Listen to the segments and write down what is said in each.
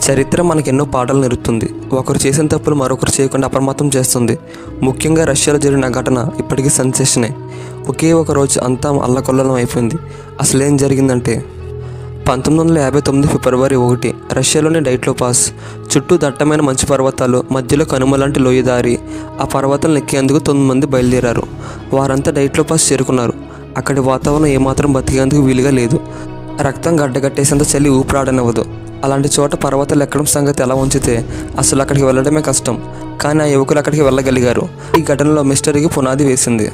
చరిత్ర మనకెన్నో పాఠాలు నేర్పుతుంది. ఒకరు చేసిన తప్పులు మరొకరు చేయకుండా అప్రమత్తం చేస్తుంది. ముఖ్యంగా రష్యాలో జరిగిన ఘటన ఇప్పటికీ సెన్సేషనే. ఒకే ఒక రోజు అంతా అల్లకొల్లం అయిపోయింది. అసలేం జరిగిందంటే 1959 ఫిబ్రవరి 1 రష్యాలోని డైట్లోపాస్ చుట్టూ దట్టమైన మంచు పర్వతాలు, మధ్యలో కనుమ లాంటి లోయదారి. ఆ పర్వతాలను ఎక్కేందుకు 9 మంది బయలుదేరారు. వారంతా డైట్లోపాస్ చేరుకున్నారు. అక్కడి వాతావరణం ఏమాత్రం బతికేందుకు వీలుగా లేదు. రక్తం గడ్డగట్టేసేంత చలి ఊపిరాడనివ్వదు. అలాంటి చోట పర్వతాలు ఎక్కడం సంగతి ఎలా ఉంచితే అసలు అక్కడికి వెళ్ళడమే కష్టం. కానీ ఆ యువకులు అక్కడికి వెళ్ళగలిగారు. ఈ ఘటనలో మిస్టరీకి పునాది వేసింది.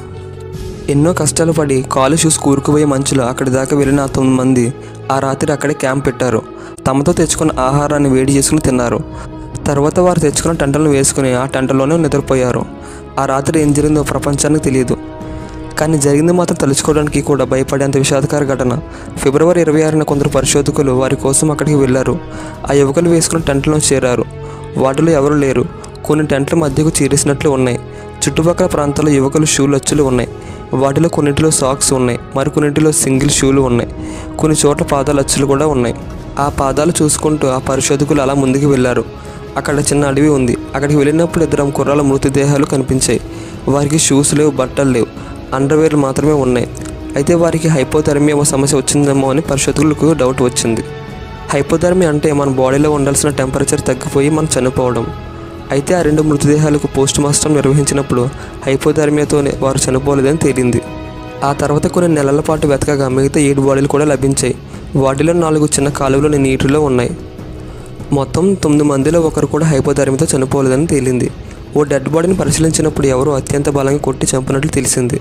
ఎన్నో కష్టాలు పడి కాలు షూస్ కూరుకుపోయే మంచులో అక్కడి దాకా వెళ్ళిన 9 మంది ఆ రాత్రి అక్కడే క్యాంప్ పెట్టారు. తమతో తెచ్చుకున్న ఆహారాన్ని వేడి చేసుకుని తిన్నారు. తర్వాత వారు తెచ్చుకున్న టెంటలను వేసుకుని ఆ టెంటలోనే నిద్రపోయారు. ఆ రాత్రి ఏం జరిగిందో ప్రపంచానికి తెలియదు. కానీ జరిగింది మాత్రం తలుచుకోవడానికి కూడా భయపడేంత విషాదకర ఘటన. ఫిబ్రవరి 26న కొందరు పరిశోధకులు వారి కోసం అక్కడికి వెళ్ళారు. ఆ యువకులు వేసుకున్న టెంట్లో చేరారు. వాటిలో ఎవరూ లేరు. కొన్ని టెంట్ల మధ్యకు చీరేసినట్లు ఉన్నాయి. చుట్టుపక్కల ప్రాంతాల్లో యువకులు షూలు అచ్చులు ఉన్నాయి. వాటిలో కొన్నింటిలో సాక్స్ ఉన్నాయి, మరికొన్నింటిలో సింగిల్ షూలు ఉన్నాయి. కొన్ని చోట్ల పాదాల అచ్చులు కూడా ఉన్నాయి. ఆ పాదాలు చూసుకుంటూ ఆ పరిశోధకులు అలా ముందుకు వెళ్ళారు. అక్కడ చిన్న అడవి ఉంది. అక్కడికి వెళ్ళినప్పుడు 2 కుర్రాళ్ళ మృతదేహాలు కనిపించాయి. వారికి షూస్ లేవు, బట్టలు లేవు, అండర్వేర్లు మాత్రమే ఉన్నాయి. అయితే వారికి హైపోథెర్మియా సమస్య వచ్చిందేమో అని పరిశోధకులకు డౌట్ వచ్చింది. హైపోథెర్మియా అంటే మన బాడీలో ఉండాల్సిన టెంపరేచర్ తగ్గిపోయి మనం చనిపోవడం. అయితే ఆ 2 మృతదేహాలకు పోస్ట్ మార్టం నిర్వహించినప్పుడు హైపోథెర్మియాతో వారు చనిపోలేదని తేలింది. ఆ తర్వాత కొన్ని నెలల పాటు వెతకగా మిగతా 7 బాడీలు కూడా లభించాయి. వాటిలో 4 చిన్న కాలువలు నీటిలో ఉన్నాయి. మొత్తం 9 మందిలో ఒకరు కూడా హైపోథెర్మియాతో చనిపోలేదని తేలింది. ఓ డెడ్ బాడీని పరిశీలించినప్పుడు ఎవరో అత్యంత బలంగా కొట్టి చంపినట్లు తెలిసింది.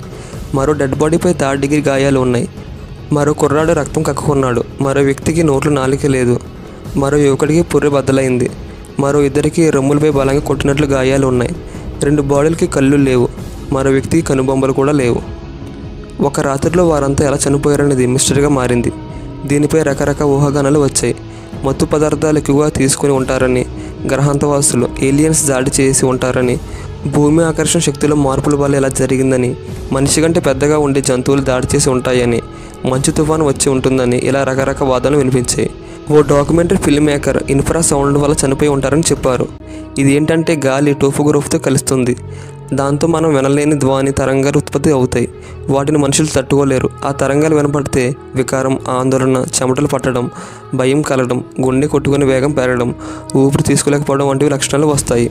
మరో డెడ్ బాడీపై 3rd డిగ్రీ గాయాలు ఉన్నాయి. మరో కుర్రాడు రక్తం కక్కుకున్నాడు. మరో వ్యక్తికి నోట్లో నాలిక లేదు. మరో యువకుడికి పుర్రె బద్దలైంది. మరో 2కి రొమ్ములపై బలంగా కొట్టినట్లు గాయాలు ఉన్నాయి. 2 బాడీలకి కళ్ళు లేవు. మరో వ్యక్తికి కనుబొమ్మలు కూడా లేవు. ఒక రాత్రిలో వారంతా ఎలా చనిపోయారనేది మిస్టరీగా మారింది. దీనిపై రకరకాల ఊహాగానాలు వచ్చాయి. మత్తు పదార్థాలు ఎక్కువగా తీసుకుని ఉంటారని, గ్రహాంతవాసులు ఏలియన్స్ దాడి చేసి ఉంటారని, భూమి ఆకర్షణ శక్తిలో మార్పుల వల్ల ఇలా జరిగిందని, మనిషి కంటే పెద్దగా ఉండే జంతువులు దాడి చేసి ఉంటాయని, మంచు తుఫాను వచ్చి ఉంటుందని, ఇలా రకరకాల వాదనలు వినిపించాయి. ఓ documentary film maker infra sound వల్ల చనిపోయి ఉంటారని చెప్పారు. ఇది ఏంటంటే గాలి టోఫోగ్రూఫ్తో కలుస్తుంది. దాంతో మనం వినలేని ధ్వని తరంగాలు ఉత్పత్తి అవుతాయి. వాటిని మనుషులు తట్టుకోలేరు. ఆ తరంగాలు వినపడితే వికారం, ఆందోళన, చెమటలు పట్టడం, భయం కలగడం, గుండె కొట్టుకుని వేగం పెరగడం, ఊపిరి తీసుకోలేకపోవడం వంటివి లక్షణాలు వస్తాయి.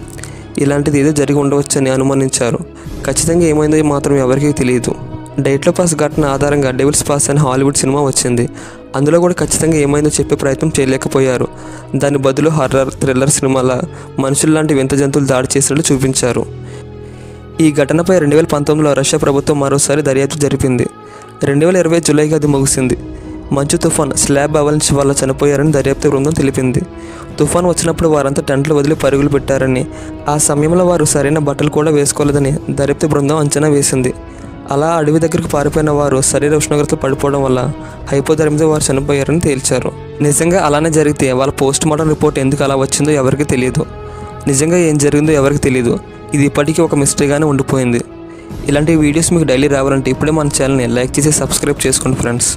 ఇలాంటిది ఏదో జరిగి ఉండవచ్చని అనుమానించారు. ఖచ్చితంగా ఏమైందో మాత్రం ఎవరికీ తెలియదు. డైట్లోపాస్ ఘటన ఆధారంగా డెవిల్స్ పాస్ అనే హాలీవుడ్ సినిమా వచ్చింది. అందులో కూడా ఖచ్చితంగా ఏమైందో చెప్పే ప్రయత్నం చేయలేకపోయారు. దాని బదులు హర్రర్, థ్రిల్లర్ సినిమాల మనుషులు లాంటి వింత జంతువులు దాడి చేసినట్లు చూపించారు. ఈ ఘటనపై 2019లో రష్యా ప్రభుత్వం మరోసారి దర్యాప్తు జరిపింది. 2020 జూలైకి అది ముగిసింది. మంచు తుఫాన్, స్లాబ్ అవలంచ్ వల్ల చనిపోయారని దర్యాప్తు బృందం తెలిపింది. తుఫాన్ వచ్చినప్పుడు వారంతా టెంట్లు వదిలి పరుగులు పెట్టారని, ఆ సమయంలో వారు సరైన బట్టలు కూడా వేసుకోలేదని దర్యాప్తు బృందం అంచనా వేసింది. అలా అడవి దగ్గరకు పారిపోయిన వారు శరీర ఉష్ణోగ్రత పడిపోవడం వల్ల హైపోథెర్మియాతో వారు చనిపోయారని తేల్చారు. నిజంగా అలానే జరిగితే వాళ్ళ పోస్ట్ మార్టం రిపోర్ట్ ఎందుకు అలా వచ్చిందో ఎవరికి తెలియదు. నిజంగా ఏం జరిగిందో ఎవరికి తెలియదు. ఇది ఇప్పటికీ ఒక మిస్టరీగానే ఉండిపోయింది. ఇలాంటి వీడియోస్ మీకు డైలీ రావాలంటే ఇప్పుడే మన ఛానల్ని లైక్ చేసి సబ్స్క్రైబ్ చేసుకోండి ఫ్రెండ్స్.